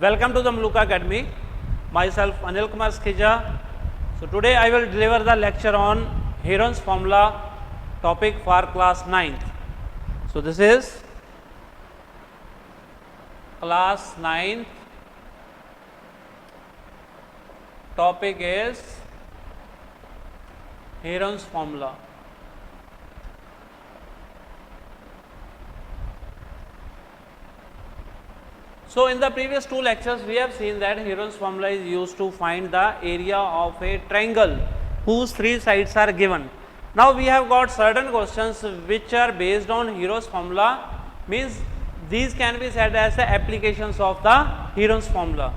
Welcome to the Muluka Academy. Myself Anil Kumar Skija. So today I will deliver the lecture on Heron's formula, topic for class 9th. So this is class 9th. Topic is Heron's formula. So in the previous two lectures we have seen that Heron's formula is used to find the area of a triangle whose three sides are given. Now we have got certain questions which are based on Heron's formula, means these can be said as the applications of the Heron's formula.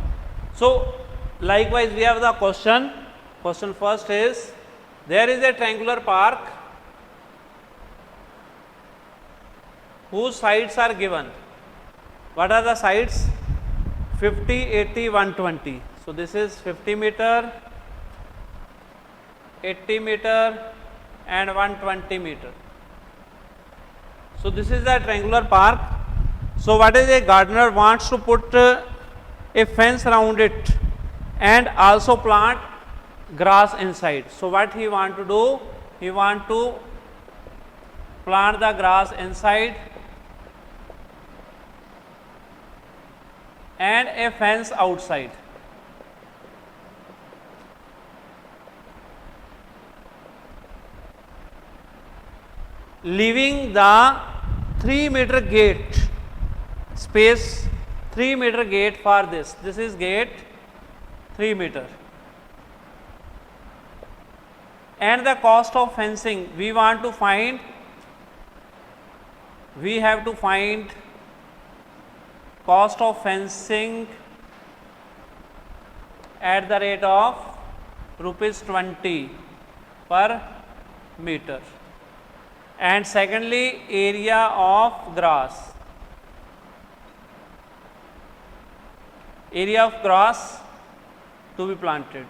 So likewise we have the question first is, there is a triangular park whose sides are given. What are the sides? 50, 80, 120. So this is 50 meter, 80 meter and 120 meter. So this is the triangular park. So what is a gardener wants to put a fence around it and also plant grass inside. So what he want to do? He want to plant the grass inside and a fence outside. Leaving the 3 meter gate space, 3 meter gate for this. This is gate 3 meter. And the cost of fencing we want to find, we have to find cost of fencing at the rate of rupees 20 per meter. And secondly, area of grass. Area of grass to be planted.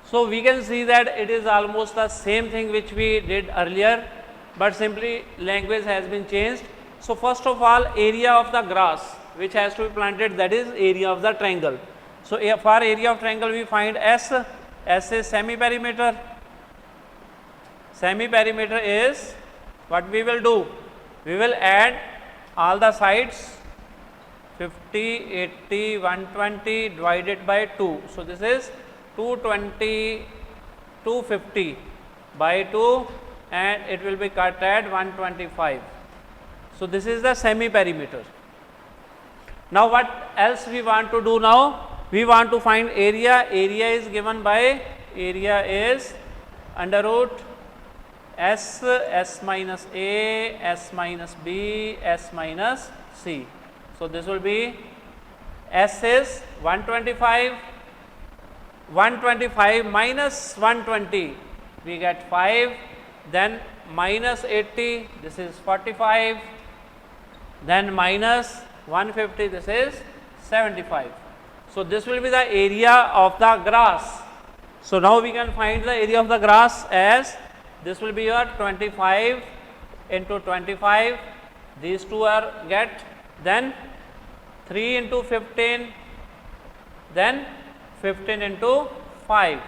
So we can see that it is almost the same thing which we did earlier, but simply language has been changed. So first of all, area of the grass which has to be planted, that is area of the triangle. So for area of triangle we find S. S is semi perimeter. Semi perimeter is, what we will do? We will add all the sides 50, 80, 120 divided by 2. So this is 220, 250 by 2 and it will be cut at 125. So this is the semi perimeter. Now what else we want to do now? We want to find area. Area is given by, area is under root S, S minus A, S minus B, S minus C. So this will be, S is 125, 125 minus 120, we get 5, then minus 80, this is 45, then minus 150, this is 75. So this will be the area of the grass. So now we can find the area of the grass as, this will be your 25 into 25, these two are get, then 3 into 15, then 15 into 5.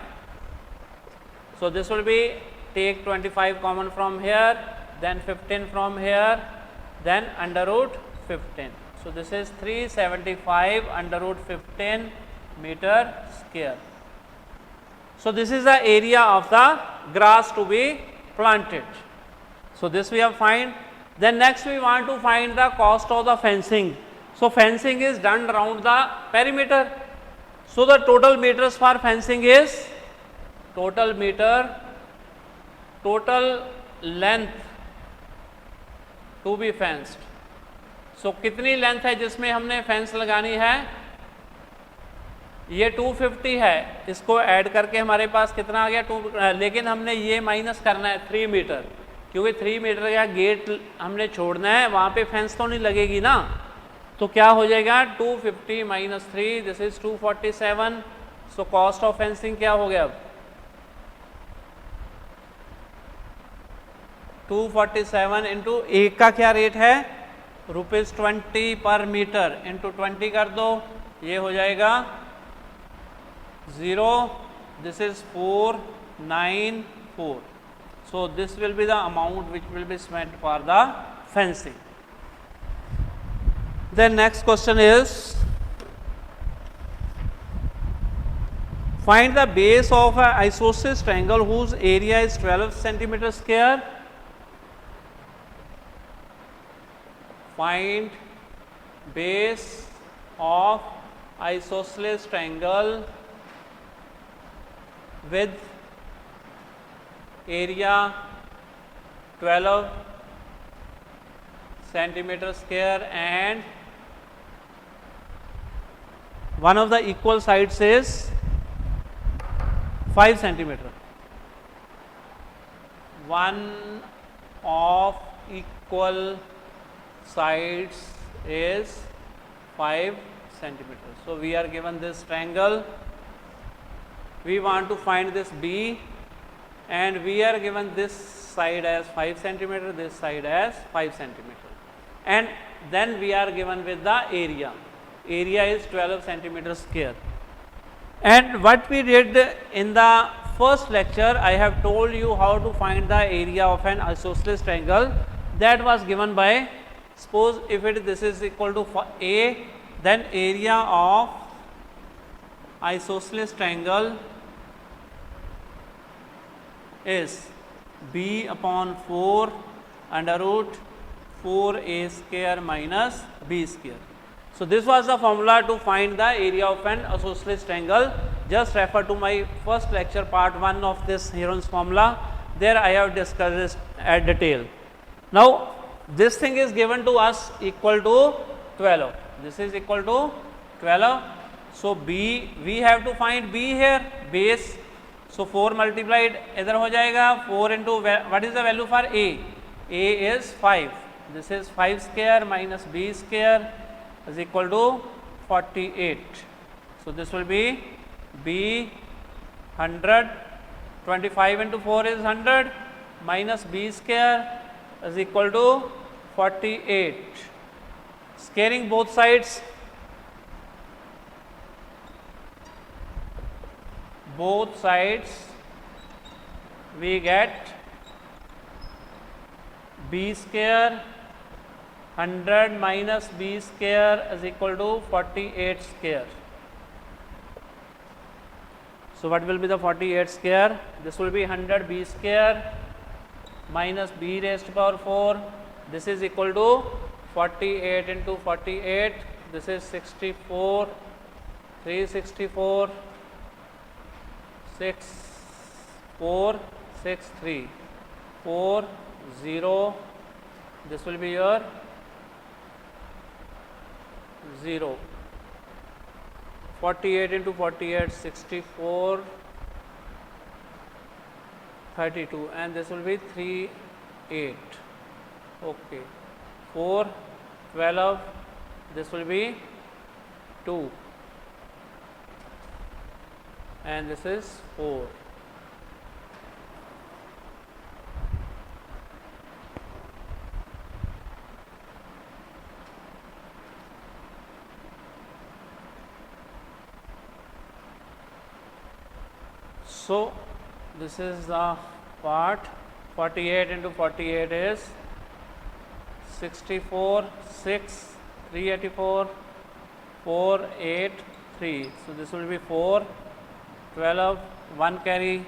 So this will be, take 25 common from here, then 15 from here, then under root 15. So this is 375 under root 15 meter square. So this is the area of the grass to be planted. So this we have find. Then next we want to find the cost of the fencing. So fencing is done around the perimeter. So the total meters for fencing is, total meter, total length to be fenced. So कितनी length है जिसमें हमने fence लगानी है? ये 250 है, इसको add करके हमारे पास कितना आ गया? 2, लेकिन हमने ये माइनस करना है 3 मीटर, क्योंकि 3 मीटर का गेट हमने छोड़ना है, वहाँ पे फेंस तो नहीं लगेगी ना. तो क्या हो जाएगा? 250 minus 3, this is 247. So cost of fencing क्या हो गया? अब 247 इंटू एक का क्या रेट है? ₹20 पर मीटर इंटू 20 कर दो, ये हो जाएगा 0, this is 494. So this will be the amount which will be spent for the fencing. Then next question is, find the base of an isosceles triangle whose area is 12 centimeter square. Find base of isosceles triangle with area 12 centimeter square and one of the equal sides is 5 centimeter. One of equal sides is 5 centimeters. So we are given this triangle, we want to find this B, and we are given this side as 5 centimeter, this side as 5 centimeter, and then we are given with the area. Area is 12 centimeter square. And what we did in the first lecture, I have told you how to find the area of an isosceles triangle. That was given by, suppose if this is equal to A, then area of isosceles triangle is B upon 4 under root 4A square minus B square. So this was the formula to find the area of an isosceles triangle. Just refer to my first lecture, part 1 of this Heron's formula. There I have discussed this at detail. Now this thing is given to us equal to 12. This is equal to 12. So B, we have to find B here, base. So 4 multiplied इधर हो जाएगा, 4 into what is the value for A? A is 5. This is 5 square minus B square is equal to 48. So this will be B 100. 25 into 4 is 100 minus B square is equal to 48. Squaring both sides, we get B square 100 minus B square is equal to 48 square. So what will be the 48 square? This will be 100 B square minus B raised to power 4. This is equal to 48 into 48. This is 64, 364, 6463, 40. This will be your 0. 48 into 48, 64, 32, and this will be 38. Okay. 4, 12, this will be 2, and this is 4. So this is the part. 48 into 48 is 64, 6, 384, 483. So this will be 4, 12, 1 carry,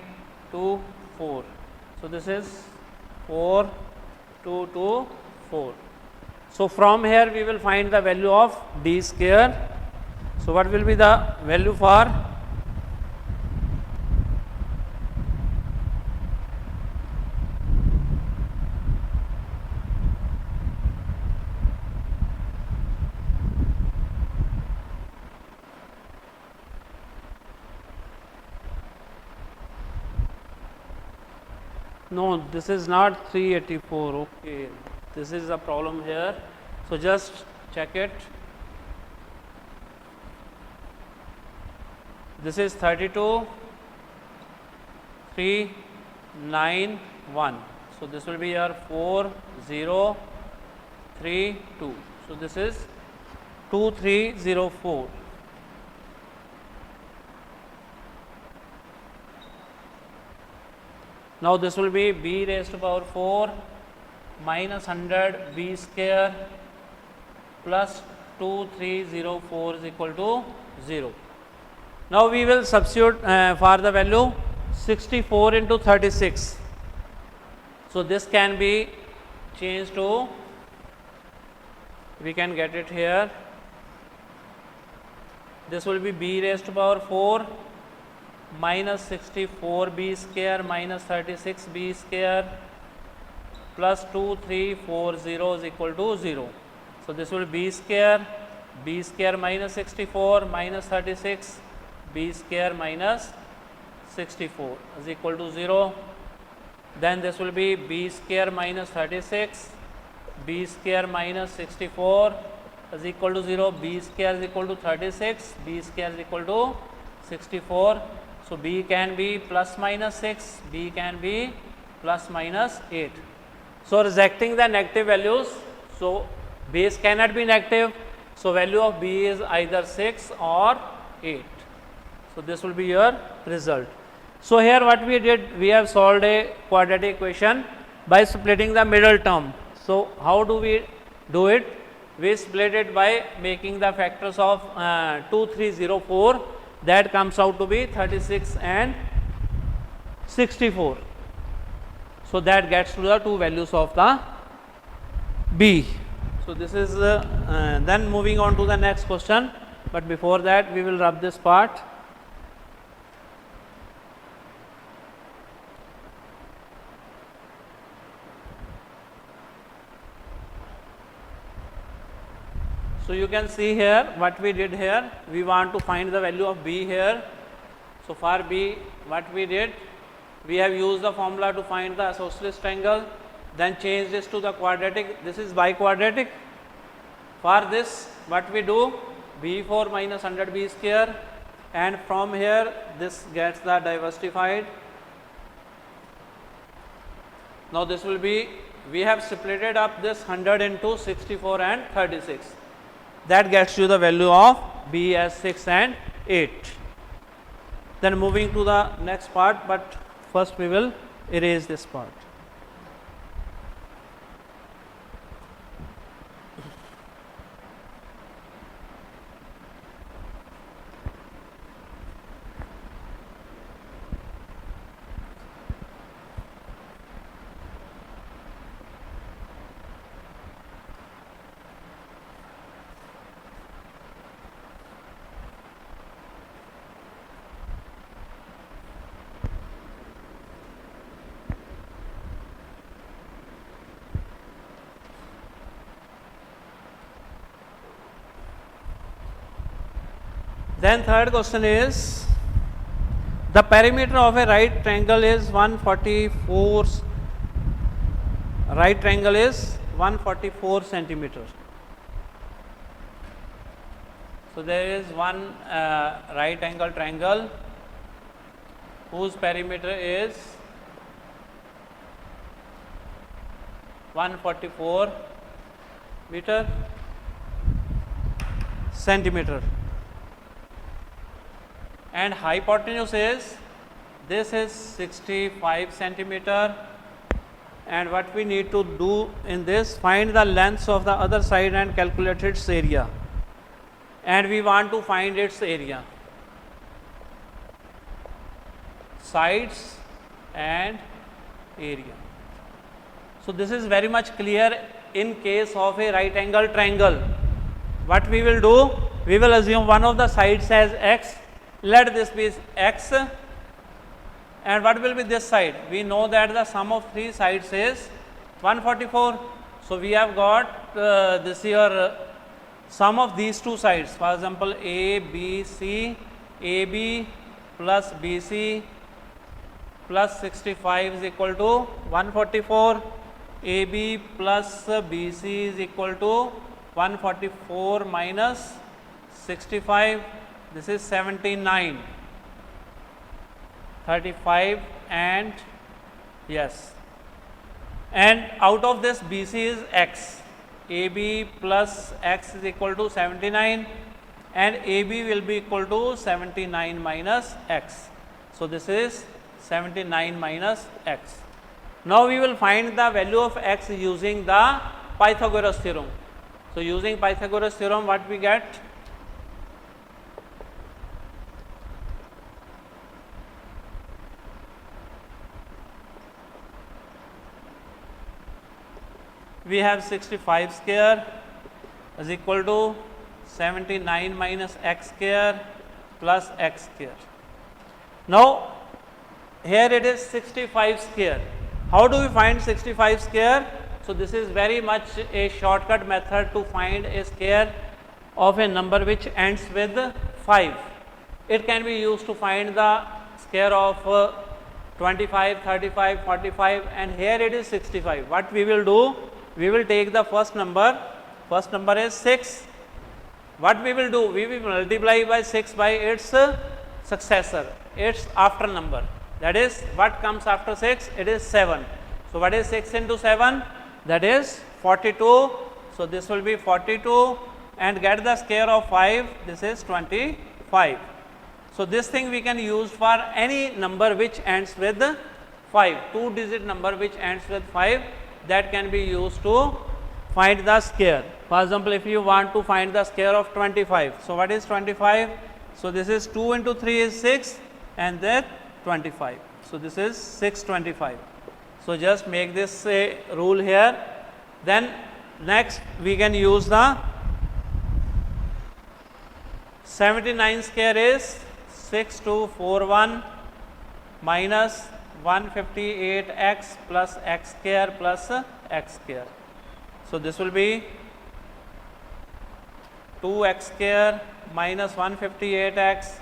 2, 4. So this is 4, 2, 2, 4. So from here we will find the value of D square. So what will be the value for no, this is not 384. Okay, this is a problem here. So just check it. This is 32, 391. So this will be your 40, 3, 2. So this is 2304. Now this will be b raised to power 4 minus 100 b square plus 2304 is equal to 0. Now we will substitute for the value 64 into 36. So this can be changed to, we can get it here, this will be b raised to power 4 minus 64 b square minus 36 b square plus 2340 is equal to 0. So this will be b square minus 64 minus 36 b square minus 64 is equal to 0. Then this will be b square minus 36 b square minus 64 is equal to 0. B square is equal to 36, b square is equal to 64. So b can be plus minus 6, b can be plus minus 8. So rejecting the negative values, so base cannot be negative, so value of b is either 6 or 8. So this will be your result. So here what we did, we have solved a quadratic equation by splitting the middle term. So how do we do it? We split it by making the factors of 2304, that comes out to be 36 and 64. So that gets to the two values of the b. So this is then moving on to the next question, but before that we will rub this part. So you can see here what we did here, we want to find the value of b here. So for b, what we did, we have used the formula to find the isosceles triangle, then change this to the quadratic, this is biquadratic. For this what we do, b4 minus 100 b square, and from here this gets the diversified. Now this will be, we have splitted up this 100 into 64 and 36. That gets you the value of b as 6 and 8. Then moving to the next part, but first we will erase this part. Then third question is, the perimeter of a right triangle is 144, right triangle is 144 centimeters. So there is one right angle triangle whose perimeter is 144 centimeter. And hypotenuse is, this is 65 centimeter, and what we need to do in this, find the length of the other side and calculate its area, and we want to find its area, sides and area. So this is very much clear in case of a right angle triangle. What we will do, we will assume one of the sides as x. Let this be x, and what will be this side? We know that the sum of three sides is 144. So we have got this here sum of these two sides. For example, ABC, AB plus BC plus 65 is equal to 144. AB plus BC is equal to 144 minus 65. This is 79, 35 and yes, and out of this BC is x. AB plus x is equal to 79 and AB will be equal to 79 minus x. So, this is 79 minus x. Now, we will find the value of x using the Pythagoras theorem. So, using Pythagoras theorem, what we get? We have 65 square is equal to 79 minus x square plus x square. Now, here it is 65 square. How do we find 65 square? So, this is very much a shortcut method to find a square of a number which ends with 5. It can be used to find the square of 25, 35, 45 and here it is 65. What we will do? We will take the first number is 6. What we will do? We will multiply by 6 by its successor, its after number. That is, what comes after 6? It is 7. So, what is 6 into 7? That is 42. So, this will be 42 and get the square of 5. This is 25. So, this thing we can use for any number which ends with 5, 2-digit number which ends with 5. That can be used to find the square. For example, if you want to find the square of 25. So, what is 25? So, this is 2 into 3 is 6 and then 25. So, this is 625. So, just make this a rule here. Then next we can use the 79 square is 6241 minus 158x plus x square plus x square. So, this will be 2x square minus 158x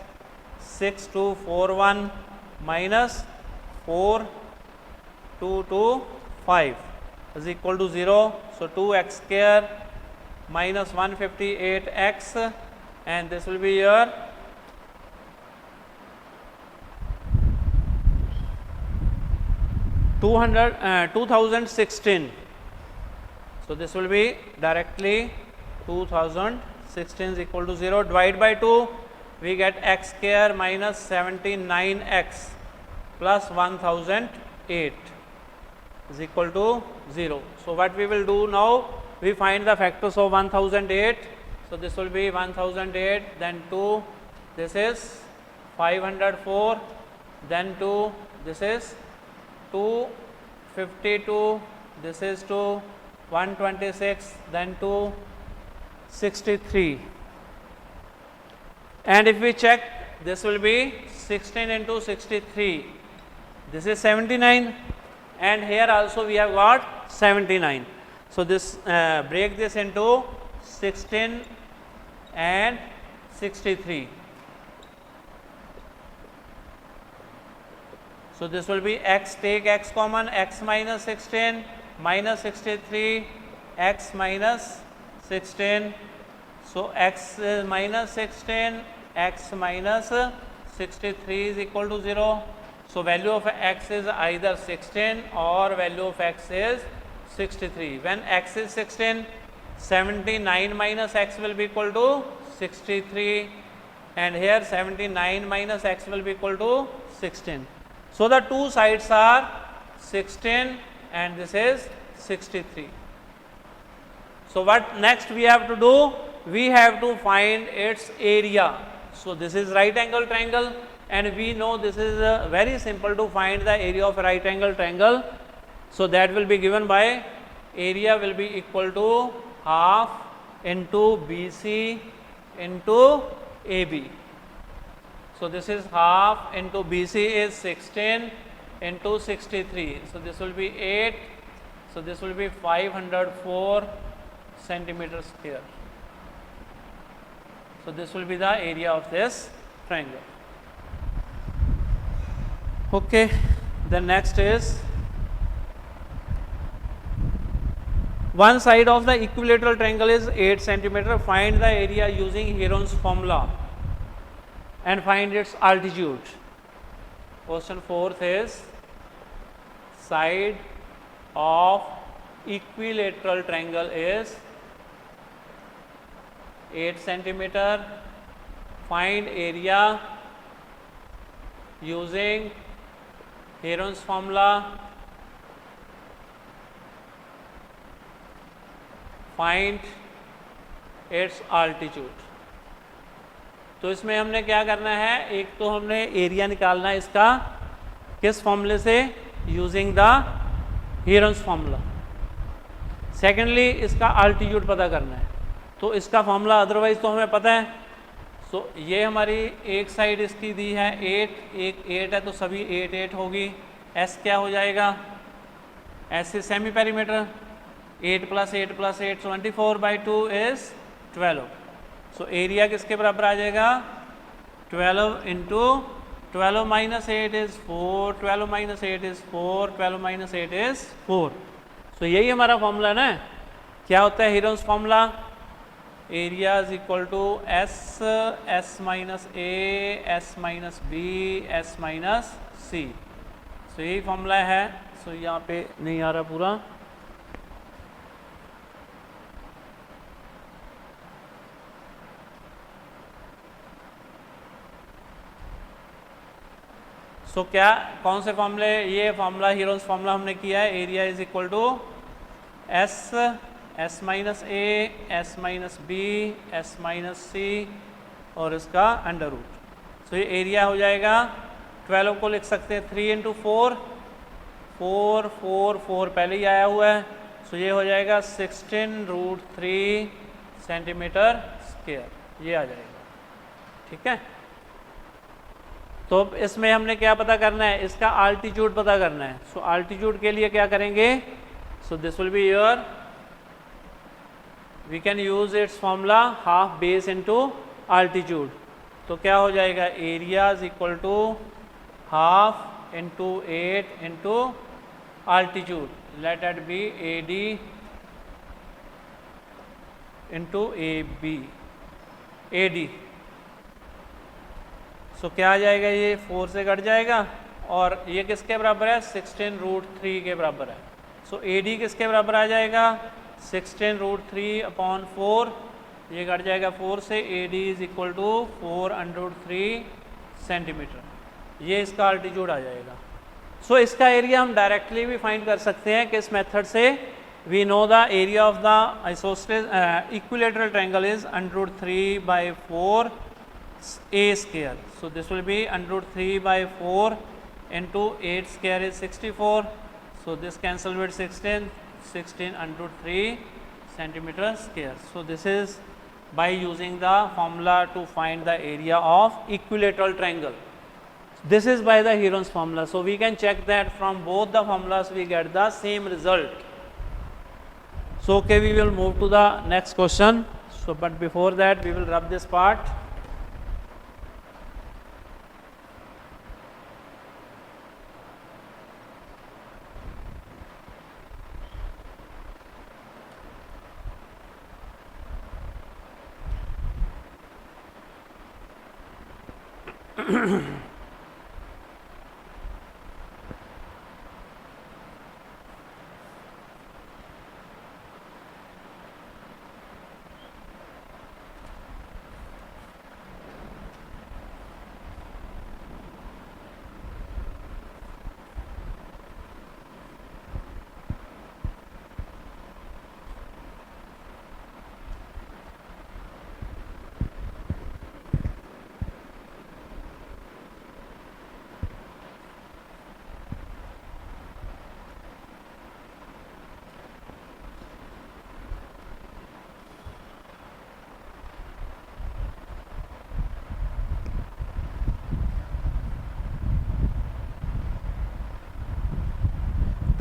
6241 minus 4225 is equal to 0. So, 2x square minus 158x and this will be your 2016. So, this will be directly 2016 is equal to 0. Divide by 2, we get x square minus 79x plus 1008 is equal to 0. So, what we will do now? We find the factors of 1008. So, this will be 1008, then 2, this is 504, then 2, this is 252, this is 2, 126, then 263. And if we check, this will be 16 into 63, this is 79 and here also we have got 79. So, this break this into 16 and 63. So, this will be x, take x common, x minus 16 minus 63, x minus 16. So, x minus 16, x minus 63 is equal to 0. So, value of x is either 16 or value of x is 63. When x is 16, 79 minus x will be equal to 63 and here 79 minus x will be equal to 16. So, the two sides are 16 and this is 63. So, what next we have to do? We have to find its area. So, this is right angle triangle and we know this is very simple to find the area of right angle triangle. So, that will be given by area will be equal to half into BC into AB. So, this is half into BC is 16 into 63. So, this will be 8. So, this will be 504 centimeter square. So, this will be the area of this triangle. Okay. The next is one side of the equilateral triangle is 8 centimeter. Find the area using Heron's formula and find its altitude. Question 4th is side of equilateral triangle is 8 centimeter. Find area using Heron's formula. Find its altitude. तो इसमें हमने क्या करना है, एक तो हमने area निकालना है इसका किस फॉर्मूले से, यूजिंग द हीरन्स फॉर्मूला. सेकेंडली इसका अल्टीट्यूड पता करना है. तो इसका फॉर्मूला अदरवाइज तो हमें पता है. तो ये हमारी एक साइड इसकी दी है 8, एक 8 है तो सभी 8 8 होगी. एस क्या हो जाएगा, S is semi perimeter. 8 + 8 + 8 24/2 is 12. So area किसके बराबर आ जाएगा, 12 × 12 - 8 इज 4, 12 - 8 इज 4, 12 - 8 इज 4. सो यही हमारा फॉर्मूला है ना. क्या होता है Heron's formula, area is equal to S, S minus A, S minus B, S minus c. So यही फॉर्मूला है. सो यहाँ पे नहीं आ रहा पूरा. सो क्या कौन से फॉर्मूले, ये फॉर्मूला हीरन्स फॉर्मूला हमने किया है. Area is equal to S, S minus A, S minus B, S minus C और इसका अंडर रूट. सो ये एरिया हो जाएगा, 12 को लिख सकते हैं 3 × 4, 4 4 4 पहले ही आया हुआ है. सो ये हो जाएगा 16√3 सेंटीमीटर स्क्वायर. ये आ जाएगा. ठीक है. तो इसमें हमने क्या पता करना है, इसका अल्टीट्यूड पता करना है. सो अल्टीट्यूड के लिए क्या करेंगे, so this will be your, we can use its formula half base into altitude. तो क्या हो जाएगा, area is equal to half × 8 × altitude. Let it be AD × AB, AD. सो क्या आ जाएगा, ये 4 से कट जाएगा और ये किसके बराबर है, 16√3 के बराबर है. सो AD किसके बराबर आ जाएगा, 16√3/4. ये कट जाएगा 4 से. AD is equal to 4√3 centimetre. ये इसका अल्टीट्यूड आ जाएगा. सो इसका एरिया हम डायरेक्टली भी फाइंड कर सकते हैं किस मेथड से. We know the area of the isosceles equilateral triangle is √3/4 A square. So this will be √3/4 × 8 square is 64. So this cancel with 16, 16 √3 centimeter square. So this is by using the formula to find the area of equilateral triangle. This is by the Heron's formula. So we can check that from both the formulas we get the same result. So okay, we will move to the next question. So but before that we will rub this part.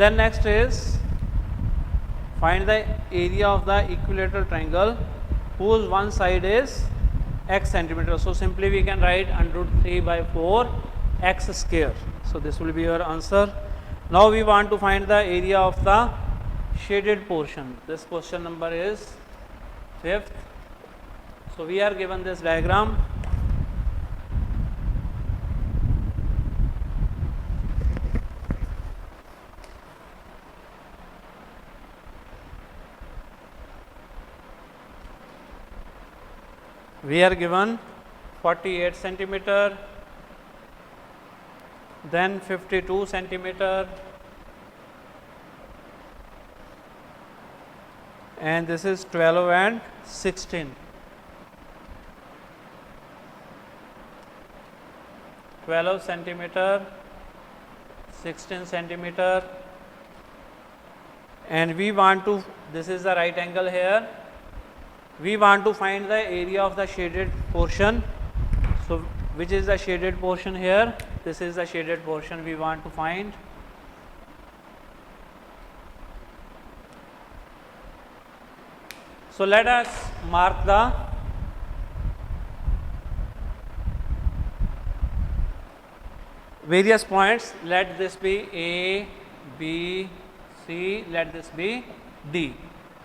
Then next is find the area of the equilateral triangle whose one side is x centimeter. So simply we can write √3/4 x square. So this will be your answer. Now we want to find the area of the shaded portion. This question number is 5th. So we are given this diagram. we are given 48 centimeter, then 52 centimeter, and this is 12 and 16. 12 centimeter, 16 centimeter, and we want to, this is the right angle here, we want to find the area of the shaded portion. So which is the shaded portion here? This is the shaded portion we want to find. So let us mark the various points. Let this be A, B, C, let this be D.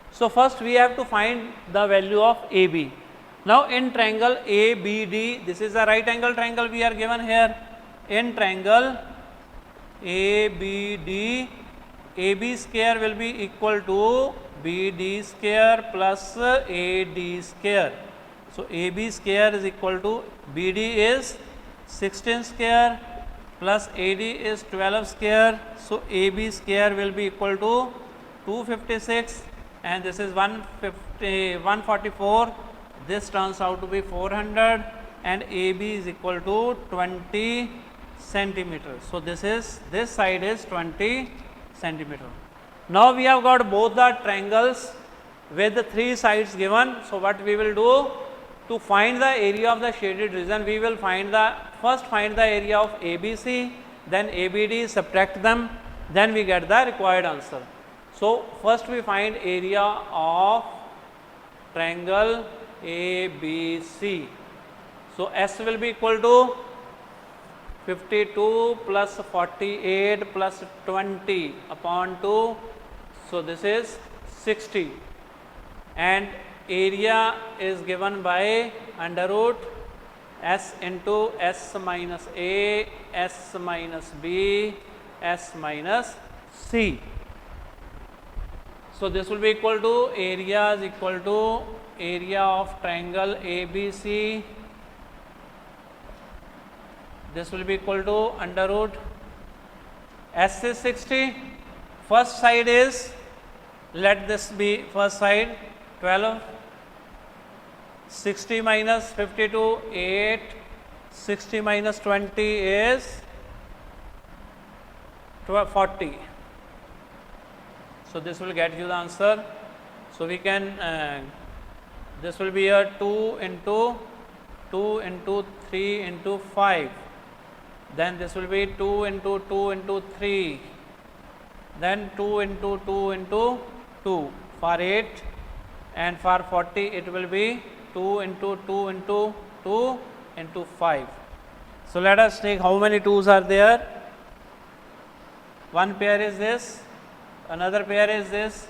So first we have to find the value of AB. Now in triangle ABD, this is a right angle triangle we are given here. In triangle ABD, AB square will be equal to BD square plus AD square. So AB square is equal to BD is 16 square plus AD is 12 square. So AB square will be equal to 256, and this is 144. This turns out to be 400, and AB is equal to 20 centimeters. So this side is 20 centimeter. Now we have got both the triangles with the three sides given. So what we will do, to find the area of the shaded region, we will first find the area of ABC, then ABD, subtract them, then we get the required answer. So first we find area of triangle ABC. So S will be equal to 52 plus 48 plus 20 upon 2. So this is 60, and area is given by under root S into S minus A, S minus B, S minus C. So this will be equal to area is equal to area of triangle ABC. This will be equal to under root S is 60. First side is, let this be first side, 12. 60 minus 52, 8. 60 minus 20 is 40. So this will get you the answer. So we can, this will be a 2 into 3 into 5. Then this will be 2 into 2 into 3. Then 2 into 2 into 2 for 8, and for 40 it will be 2 into 2 into 2 into 5. So let us take how many 2's are there. One pair is this, another pair is this,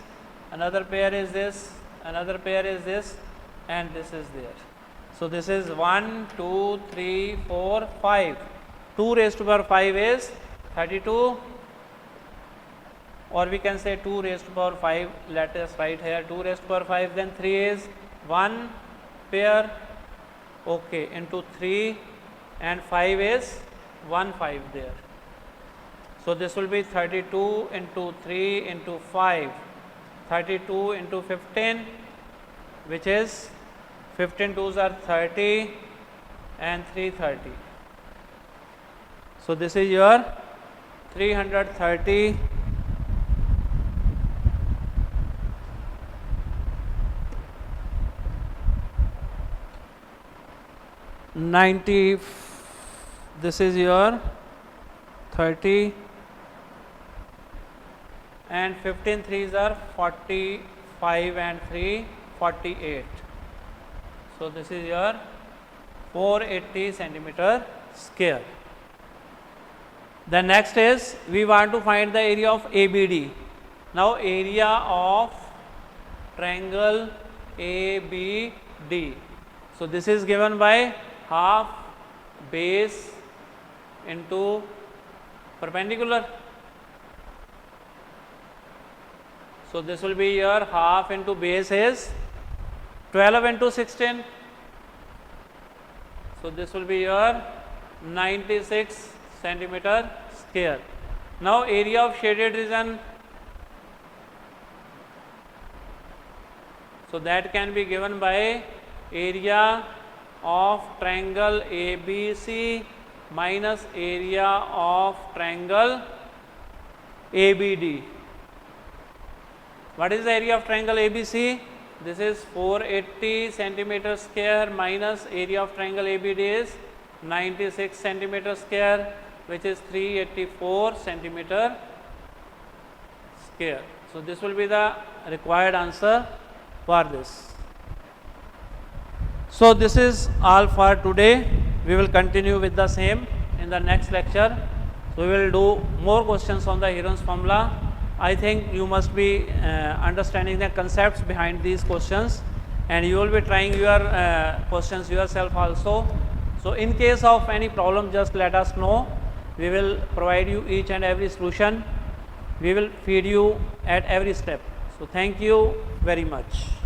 another pair is this, another pair is this, and this is there. So this is 1, 2, 3, 4, 5. 2 raised to power 5 is 32, or we can say 2 raised to power 5. Let us write here 2 raised to power 5. Then 3 is 1 pair, okay, into 3, and 5 is 1 5 there. So this will be 32 into 3 into 5, 32 into 15, which is 15 2's are 30, and 3 30. So this is your 330 90. This is your 30, and 15 3's are 45, and 3 48. So this is your 480 centimeter square. The next is, we want to find the area of ABD. Now area of triangle ABD. So this is given by half base into perpendicular. So this will be your half into base is 12 into 16. So this will be your 96 centimeter square. Now area of shaded region, so that can be given by area of triangle ABC minus area of triangle ABD. What is the area of triangle ABC? This is 480 centimeter square minus area of triangle ABD is 96 centimeter square, which is 384 centimeter square. So this will be the required answer for this. So this is all for today. We will continue with the same in the next lecture. So we will do more questions on the Heron's formula. I think you must be understanding the concepts behind these questions, and you will be trying your questions yourself also. So in case of any problem, just let us know. We will provide you each and every solution. We will feed you at every step. So thank you very much.